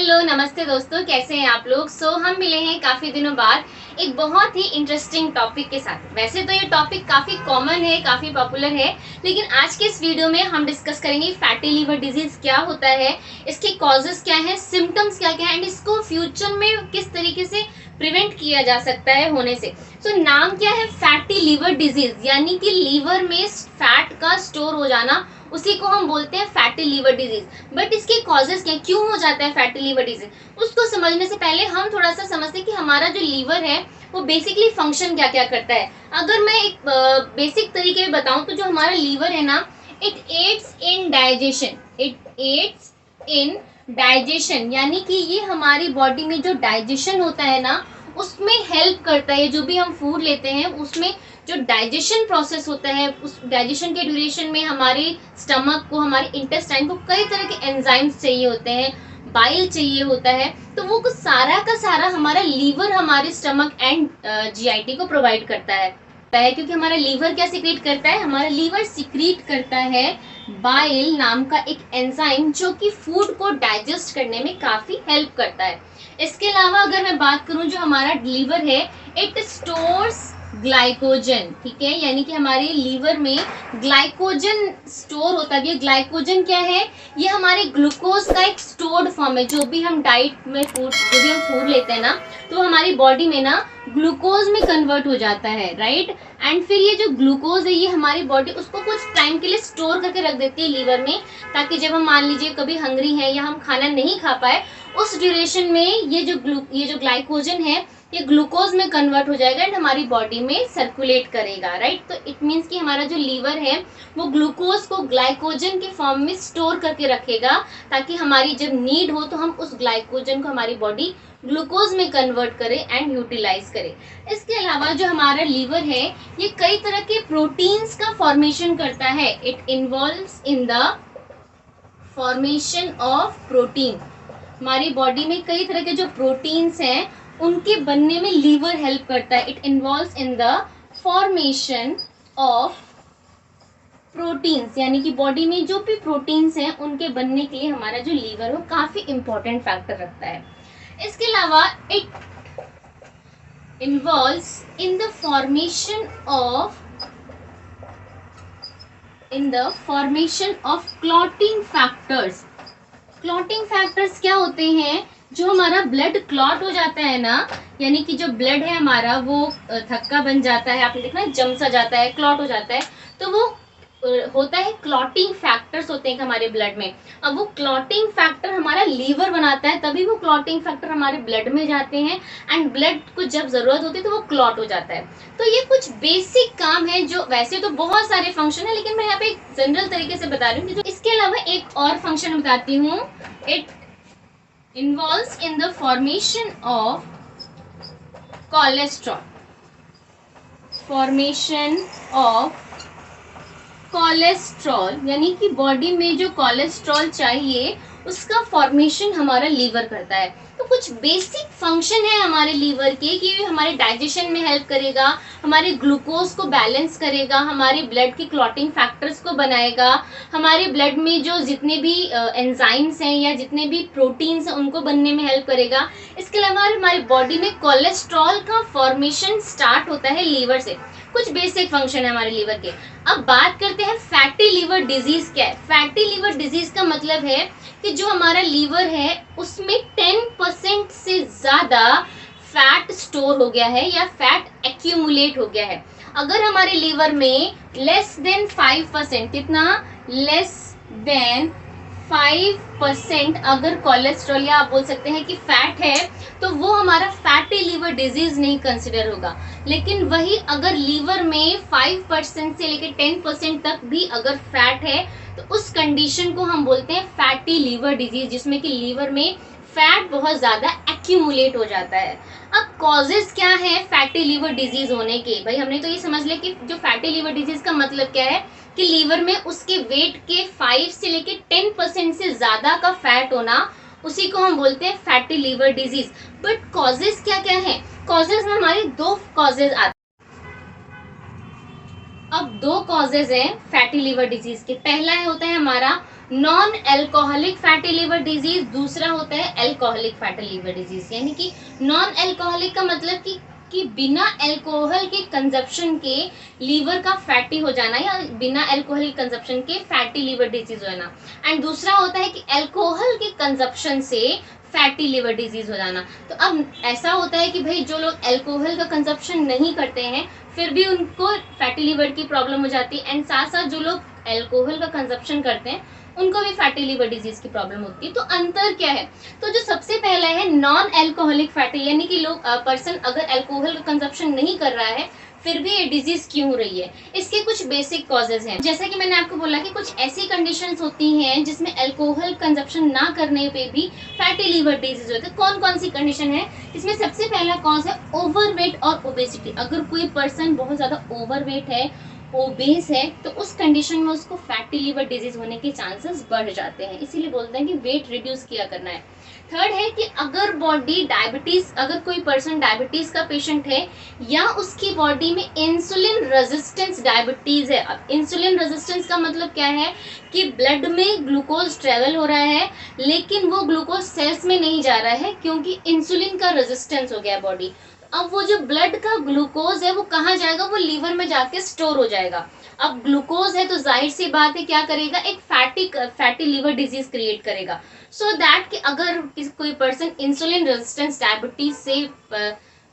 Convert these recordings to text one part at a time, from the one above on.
Hello नमस्ते दोस्तों, कैसे हैं आप लोग। हम मिले हैं काफ़ी दिनों बाद एक बहुत ही इंटरेस्टिंग टॉपिक के साथ। वैसे तो ये टॉपिक काफ़ी कॉमन है, काफ़ी पॉपुलर है, लेकिन आज के इस वीडियो में हम डिस्कस करेंगे फैटी लीवर डिजीज़ क्या होता है, इसके कॉजेज़ क्या हैं, सिम्टम्स क्या क्या है एंड इसको फ्यूचर में किस तरीके से प्रिवेंट किया जा सकता है होने से। नाम क्या है, फैटी लीवर डिजीज़, यानी कि लीवर में फैट का स्टोर हो जाना, उसी को हम बोलते हैं फैटी लीवर डिजीज। बट इसके कॉजेज क्या, क्यों हो जाता है फैटी लीवर डिजीज, उसको समझने से पहले हम थोड़ा सा समझते हैं कि हमारा जो लीवर है वो बेसिकली फंक्शन क्या क्या करता है। अगर मैं एक बेसिक तरीके में बताऊं तो जो हमारा लीवर है ना, इट एड्स इन डाइजेशन, यानी कि ये हमारी बॉडी में जो डाइजेशन होता है ना उसमें हेल्प करता है। जो भी हम फूड लेते हैं उसमें जो डाइजेशन प्रोसेस होता है, उस डाइजेशन के ड्यूरेशन में हमारे स्टमक को, हमारे इंटेस्टाइन को कई तरह के एंजाइम्स चाहिए होते हैं, बाइल चाहिए होता है, तो वो कुछ सारा का सारा हमारा लीवर हमारे स्टमक एंड जीआईटी को प्रोवाइड करता है। क्योंकि हमारा लीवर क्या सिक्रीट करता है, हमारा लीवर सिक्रीट करता है बाइल नाम का एक एंजाइम जो कि फूड को डाइजेस्ट करने में काफी हेल्प करता है। इसके अलावा अगर मैं बात करूं, जो हमारा लीवर है इट स्टोर्स ग्लाइकोजन, ठीक है, यानी कि हमारे लीवर में ग्लाइकोजन स्टोर होता है। ये ग्लाइकोजन क्या है, ये हमारे ग्लूकोज का एक स्टोर्ड फॉर्म है। जो भी हम डाइट में फूड, जो भी हम फूड लेते हैं ना, तो हमारी बॉडी में ना ग्लूकोज में कन्वर्ट हो जाता है, राइट। एंड फिर ये जो ग्लूकोज है, ये हमारी बॉडी उसको कुछ टाइम के लिए स्टोर करके रख देती है लीवर में, ताकि जब हम मान लीजिए कभी हंग्री हैं या हम खाना नहीं खा पाए, उस ड्यूरेशन में ये जो ग्लाइकोजन है ये ग्लूकोज में कन्वर्ट हो जाएगा एंड हमारी बॉडी में सर्कुलेट करेगा, राइट। तो इट मीन्स कि हमारा जो लीवर है वो ग्लूकोज को ग्लाइकोजन के फॉर्म में स्टोर करके रखेगा, ताकि हमारी जब नीड हो तो हम उस ग्लाइकोजन को हमारी बॉडी ग्लूकोज में कन्वर्ट करे एंड यूटिलाइज करे। इसके अलावा जो हमारा लीवर है ये कई तरह के प्रोटीन्स का फॉर्मेशन करता है। It involves in the formation of protein. हमारी बॉडी में कई तरह के जो प्रोटीन्स हैं उनके बनने में लीवर हेल्प करता है। It involves in the formation of proteins, यानी कि बॉडी में जो भी प्रोटीन्स हैं उनके बनने के लिए हमारा जो लीवर है वो काफी इंपॉर्टेंट फैक्टर रखता है। इसके अलावा it involves in the formation of clotting factors. Clotting factors क्या होते हैं, जो हमारा ब्लड क्लॉट हो जाता है ना, यानी कि जो ब्लड है हमारा वो थक्का बन जाता है, आपने देखना जम सा जाता है, क्लॉट हो जाता है, तो वो होता है क्लॉटिंग फैक्टर्स होते हैं हमारे ब्लड में। अब वो क्लॉटिंग फैक्टर हमारा लीवर बनाता है, तभी वो क्लॉटिंग फैक्टर हमारे ब्लड में जाते हैं एंड ब्लड को जब जरूरत होती है तो वो क्लॉट हो जाता है। तो ये कुछ बेसिक काम है, जो वैसे तो बहुत सारे फंक्शन है, लेकिन मैं यहाँ पे एक जनरल तरीके से बता रही हूँ। इसके अलावा एक और फंक्शन बताती हूँ। It involves in the formation of cholesterol, यानी कि बॉडी में जो कोलेस्ट्रॉल चाहिए उसका फॉर्मेशन हमारा लीवर करता है। तो कुछ बेसिक फंक्शन है हमारे लीवर के कि हमारे डाइजेशन में हेल्प करेगा, हमारे ग्लूकोज को बैलेंस करेगा, हमारे ब्लड की क्लॉटिंग फैक्टर्स को बनाएगा, हमारे ब्लड में जो जितने भी एंजाइम्स हैं या जितने भी प्रोटीन्स हैं उनको बनने में हेल्प करेगा। इसके अलावा हमारी बॉडी में कोलेस्ट्रॉल का फॉर्मेशन स्टार्ट होता है लीवर से। कुछ बेसिक फंक्शन है हमारे लीवर के। अब बात करते हैं फैटी लीवर डिजीज क्या है। फैटी लीवर डिजीज का मतलब है कि जो हमारा लीवर है उसमें 10% से ज्यादा फैट स्टोर हो गया है या फैट एक्यूमुलेट हो गया है। अगर हमारे लीवर में लेस देन 5%, कितना, लेस देन 5% अगर कोलेस्ट्रॉल या आप बोल सकते हैं कि फैट है, तो वो हमारा फैटी लीवर डिजीज नहीं कंसिडर होगा। लेकिन वही अगर लीवर में 5% से लेकर 10% तक भी अगर फैट है तो उस कंडीशन को हम बोलते हैं फैटी लीवर डिजीज, जिसमें कि लीवर में फैट बहुत ज्यादा एक्यूमुलेट हो जाता है। अब कॉजेज क्या है फैटी लीवर डिजीज होने के, भाई हमने तो ये समझ लिया कि जो फैटी लीवर डिजीज का मतलब क्या है कि लीवर में उसके वेट के 5 से लेके 10% से ज्यादा का फैट होना, उसी को हम बोलते हैं fatty liver disease. But causes क्या क्या है, कॉजेज में हमारे दो कॉजेज आते हैं। अब दो कॉजेज हैं फैटी लीवर डिजीज के। पहला होता है हमारा non alcoholic fatty liver disease, दूसरा होता है एल्कोहलिक फैटी लिवर डिजीज। यानी कि नॉन एल्कोहलिक का मतलब कि बिना अल्कोहल के कंजप्शन के लीवर का फैटी हो जाना या बिना अल्कोहल कंजप्शन के फैटी लिवर डिजीज हो जाना। एंड दूसरा होता है कि अल्कोहल के कंजप्शन से फैटी लिवर डिजीज हो जाना। तो अब ऐसा होता है कि भाई जो लोग अल्कोहल का कंजप्शन नहीं करते हैं फिर भी उनको फैटी लिवर की प्रॉब्लम हो जाती है, एंड साथ साथ जो लोग अल्कोहल का कंजप्शन करते हैं उनको भी फैटी लिवर डिजीज की प्रॉब्लम होती है। तो अंतर क्या है? तो जो सबसे पहला है नॉन अल्कोहलिक फैटी, यानी कि लोग पर्सन अगर अल्कोहल का कंजप्शन नहीं कर रहा है फिर भी ये डिजीज क्यों हो रही है, इसके कुछ बेसिक कॉजेज हैं। जैसा कि मैंने आपको बोला कि कुछ ऐसी कंडीशंस होती हैं जिसमें अल्कोहल कंजप्शन ना करने पे भी फैटी लिवर डिजीज होता है। कौन कौन सी कंडीशन है? इसमें सबसे पहला कॉज है ओवरवेट और ओबेसिटी। अगर कोई पर्सन बहुत ज्यादा ओवरवेट है, ओबेस है, तो उस कंडीशन में उसको फैटी लिवर डिजीज होने के चांसेस बढ़ जाते हैं। इसीलिए बोलते हैं कि वेट रिड्यूस किया करना है। थर्ड है कि अगर बॉडी डायबिटीज, अगर कोई पर्सन डायबिटीज का पेशेंट है या उसकी बॉडी में इंसुलिन रेजिस्टेंस डायबिटीज है। अब इंसुलिन रेजिस्टेंस का मतलब क्या है कि ब्लड में ग्लूकोज ट्रेवल हो रहा है लेकिन वो ग्लूकोज सेल्स में नहीं जा रहा है क्योंकि इंसुलिन का रेजिस्टेंस हो गया बॉडी। अब वो जो ब्लड का ग्लूकोज है वो कहाँ जाएगा? वो लीवर में जाके स्टोर हो जाएगा। अब ग्लूकोज है तो जाहिर सी बात है क्या करेगा? एक फैटी लिवर डिजीज क्रिएट करेगा। सो दैट कि अगर कोई पर्सन इंसुलिन रेजिस्टेंस डायबिटीज से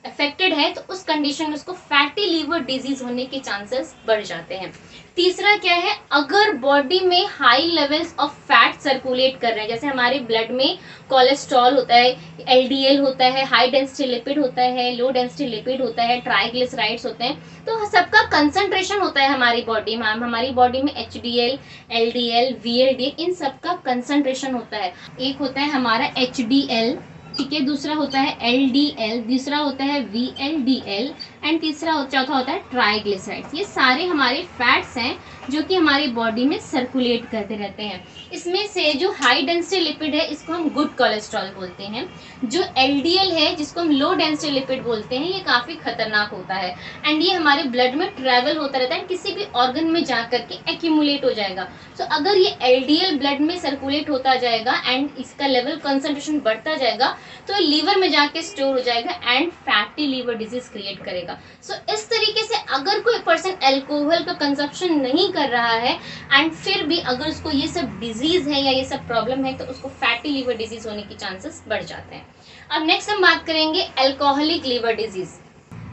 अफेक्टेड है तो उस कंडीशन में उसको फैटी लिवर डिजीज होने के चांसेस बढ़ जाते हैं। तीसरा क्या है? अगर बॉडी में high levels of fat circulate कर रहे हैं, जैसे हमारे ब्लड में कोलेस्ट्रॉल होता है, एलडीएल होता है, हाई डेंसिटी लिपिड होता है, लो डेंसिटी लिपिड होता है, ट्राइग्लिसराइड्स होते हैं, तो सबका कंसंट्रेशन होता है हमारी बॉडी में। हमारी बॉडी में एचडीएल, एलडीएल, वीएलडीएल, इन सबका कंसंट्रेशन होता है। एक होता है हमारा एचडीएल, ठीक है, दूसरा होता है एलडीएल, तीसरा होता है वीएलडीएल, एंड चौथा होता है ट्राइग्लिसराइड्स। ये सारे हमारे फैट्स हैं जो कि हमारी बॉडी में सर्कुलेट करते रहते हैं। इसमें से जो हाई डेंसिटी लिपिड है इसको हम गुड कोलेस्ट्रॉल बोलते हैं। जो एलडीएल है जिसको हम लो डेंसिटी लिपिड बोलते हैं, ये काफ़ी खतरनाक होता है एंड ये हमारे ब्लड में ट्रेवल होता रहता है, किसी भी ऑर्गन में जा करके एक्यूमुलेट हो जाएगा। सो अगर ये एलडीएल ब्लड में सर्कुलेट होता जाएगा एंड इसका लेवल कंसंट्रेशन बढ़ता जाएगा तो लीवर में जाके स्टोर हो जाएगा and fatty liver disease create करेगा। सो इस तरीके से अगर कोई पर्सन अल्कोहल का कंजप्शन नहीं कर रहा है एंड फिर भी अगर उसको ये सब डिजीज है या ये सब प्रॉब्लम है तो उसको फैटी लीवर डिजीज होने के चांसेस बढ़ जाते हैं। अब नेक्स्ट हम बात करेंगे अल्कोहलिक लीवर डिजीज।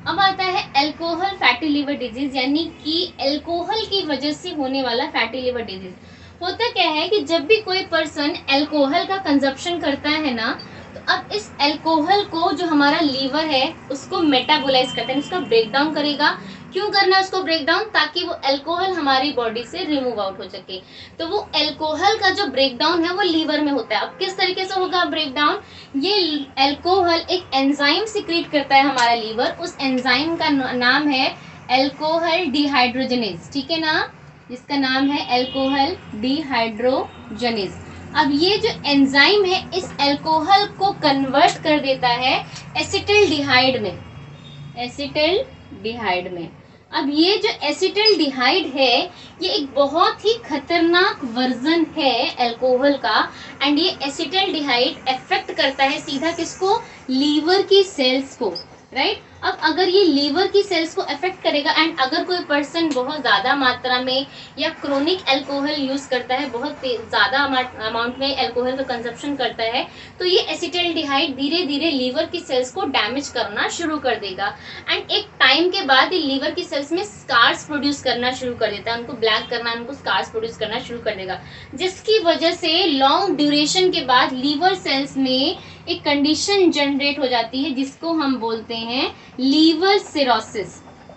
अब आता है अल्कोहल फैटी लीवर डिजीज, यानी कि अल्कोहल की वजह से होने वाला फैटी लीवर डिजीज। होता क्या है कि जब भी कोई पर्सन अल्कोहल का कंजप्शन करता है ना, तो अब इस अल्कोहल को जो हमारा लीवर है उसको मेटाबोलाइज करता है, उसका ब्रेक डाउन करेगा। क्यों करना है उसको ब्रेक डाउन? ताकि वो अल्कोहल हमारी बॉडी से रिमूव आउट हो सके। तो वो अल्कोहल का जो ब्रेक डाउन है वो लीवर में होता है। अब किस तरीके से होगा ब्रेक डाउन? ये अल्कोहल एक एंजाइम सिक्रीट करता है हमारा लीवर, उस एंजाइम का नाम है अल्कोहल डिहाइड्रोजनेज, ठीक है ना, जिसका नाम है अल्कोहल डिहाइड्रोजनेज। अब ये जो एंजाइम है इस अल्कोहल को कन्वर्ट कर देता है एसिटल्डिहाइड में, एसिटल्डिहाइड में। अब ये जो एसिटल्डिहाइड है ये एक बहुत ही खतरनाक वर्जन है अल्कोहल का एंड ये एसिटल्डिहाइड अफेक्ट करता है सीधा किसको? लीवर की सेल्स को, राइट। अब अगर ये लीवर की सेल्स को अफेक्ट करेगा एंड अगर कोई पर्सन बहुत ज़्यादा मात्रा में या क्रोनिक अल्कोहल यूज़ करता है, बहुत ज़्यादा अमाउंट में अल्कोहल का कंजप्शन करता है, तो ये एसिटल्डिहाइड धीरे धीरे लीवर की सेल्स को डैमेज करना शुरू कर देगा एंड एक टाइम के बाद ये लीवर की सेल्स में स्कार्स प्रोड्यूस करना शुरू कर देता है, उनको ब्लैक करना, उनको स्कार्स प्रोड्यूस करना शुरू कर देगा, जिसकी वजह से लॉन्ग ड्यूरेशन के बाद लीवर सेल्स में एक कंडीशन जनरेट हो जाती है जिसको हम बोलते हैं लीवर सिरोसिस,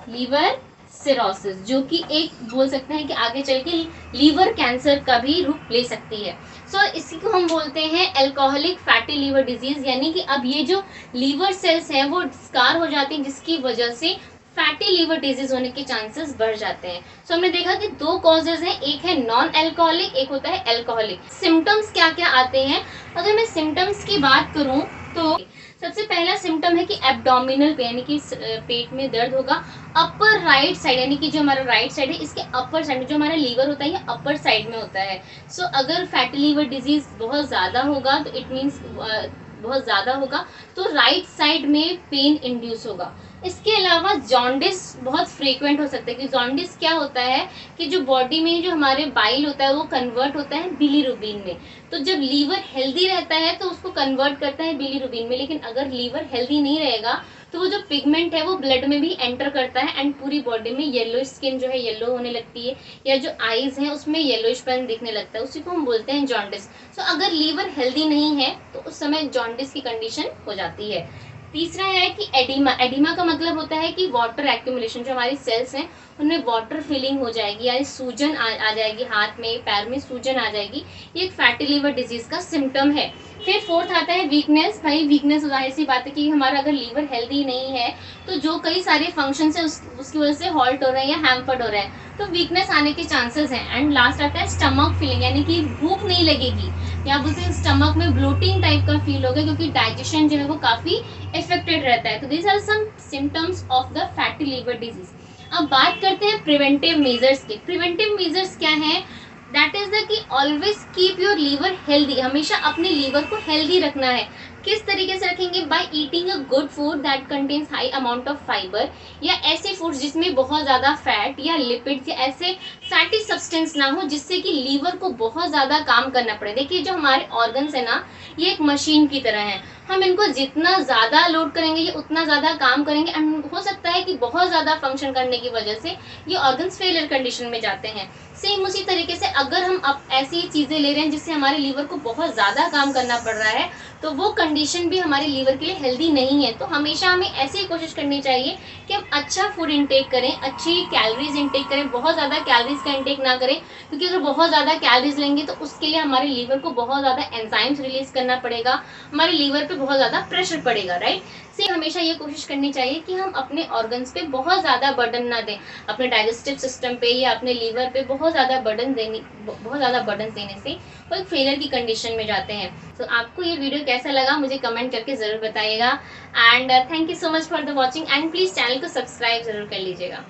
लीवर सिरोसिस, जो कि एक बोल सकते हैं कि आगे चल के लीवर कैंसर का भी रूप ले सकती है। सो इसी को हम बोलते हैं अल्कोहलिक फैटी लीवर डिजीज, यानी कि अब ये जो लीवर सेल्स हैं वो स्कार हो जाती हैं जिसकी वजह से फैटी लीवर डिजीज होने के चांसेस बढ़ जाते हैं। सो हमने देखा कि दो कॉजेज हैं, एक है नॉन अल्कोहलिक, एक होता है अल्कोहलिक। सिम्टम्स क्या क्या आते हैं? अगर मैं सिम्टम्स की बात करूं तो सबसे पहला सिम्टम है कि एब्डोमिनल पेन, यानी कि पेट में दर्द होगा। अपर राइट साइड, यानी कि जो हमारा राइट साइड है इसके अपर साइड में जो हमारा लीवर होता है ये अपर साइड में होता है। सो अगर फैटी लीवर डिजीज बहुत ज़्यादा होगा तो इट मीन्स बहुत ज़्यादा होगा तो राइट साइड में पेन इंड्यूस होगा। इसके अलावा जॉन्डिस बहुत फ्रीक्वेंट हो सकता है कि जॉन्डिस क्या होता है कि जो बॉडी में जो हमारे बाइल होता है वो कन्वर्ट होता है बिलीरुबिन में। तो जब लीवर हेल्दी रहता है तो उसको कन्वर्ट करता है बिलीरुबिन में, लेकिन अगर लीवर हेल्दी नहीं रहेगा तो वो जो पिगमेंट है वो ब्लड में भी एंटर करता है एंड पूरी बॉडी में येलो स्किन जो है येलो होने लगती है, या जो आईज हैं उसमें येलोइशपन दिखने लगता है, उसी को हम बोलते हैं जॉन्डिस। सो अगर लीवर हेल्दी नहीं है तो उस समय जॉन्डिस की कंडीशन हो जाती है। तीसरा है कि एडिमा। एडिमा का मतलब होता है कि वाटर एक्यूमुलेशन, जो हमारी सेल्स हैं उनमें वाटर फिलिंग हो जाएगी, यानी सूजन आ जाएगी, हाथ में पैर में सूजन आ जाएगी। ये एक फैटी लीवर डिजीज का सिम्टम है। फिर फोर्थ आता है वीकनेस। भाई वीकनेस जाहिर सी बात है कि हमारा अगर लीवर हेल्दी नहीं है तो जो कई सारे फंक्शन है उसकी वजह से हॉल्ट हो रहे हैं या हैम्पर्ड हो रहे हैं, तो वीकनेस आने के चांसेस हैं। एंड लास्ट आता है स्टमक फीलिंग, यानी कि भूख नहीं लगेगी, या बोलते हैं स्टमक में ब्लोटिंग टाइप का फील होगा क्योंकि डाइजेशन जो है वो काफ़ी इफेक्टेड रहता है। तो these are some symptoms of the fatty liver disease. अब बात करते हैं प्रिवेंटिव मेजर्स के। प्रिवेंटिव मेजर्स क्या है? दैट इज द कि always keep your liver healthy, हमेशा अपने लीवर को हेल्दी रखना है। किस तरीके से रखेंगे? By eating a good food that contains high amount of fibre, या ऐसे फूड्स जिसमें बहुत ज़्यादा फैट या लिपिड्स या ऐसे फैटी सब्सटेंस ना हो जिससे कि लीवर को बहुत ज़्यादा काम करना पड़े। देखिए जो हमारे ऑर्गन्स है ना ये एक मशीन की तरह है, हम इनको जितना ज़्यादा लोड करेंगे ये उतना ज़्यादा काम करेंगे एंड हो सकता है कि बहुत ज़्यादा फंक्शन करने की वजह से ये ऑर्गन्स फेलियर कंडीशन में जाते हैं। सेम उसी तरीके से अगर हम अब ऐसी चीज़ें ले रहे हैं जिससे हमारे लीवर को बहुत ज़्यादा काम करना पड़ रहा है तो वो कंडीशन भी हमारे लीवर के लिए हेल्दी नहीं है। तो हमेशा हमें ऐसी कोशिश करनी चाहिए कि हम अच्छा फूड इंटेक करें, अच्छी कैलोरीज इंटेक करें, बहुत ज़्यादा कैलोरीज का इंटेक ना करें, क्योंकि अगर बहुत ज़्यादा कैलोरीज लेंगे तो उसके लिए हमारे लीवर को बहुत ज़्यादा एंजाइम्स रिलीज करना पड़ेगा, हमारे लीवर पे बहुत ज़्यादा प्रेशर पड़ेगा, राइट। से हमेशा ये कोशिश करनी चाहिए कि हम अपने ऑर्गन्स पे बहुत ज़्यादा बर्डन ना दें, अपने डाइजेस्टिव सिस्टम पे या अपने लीवर पे बहुत ज़्यादा बर्डन देने से वो एक फेलियर की कंडीशन में जाते हैं। तो आपको ये वीडियो कैसा लगा मुझे कमेंट करके ज़रूर बताइएगा and thank you so much for the watching and please channel को सब्सक्राइब ज़रूर कर लीजिएगा।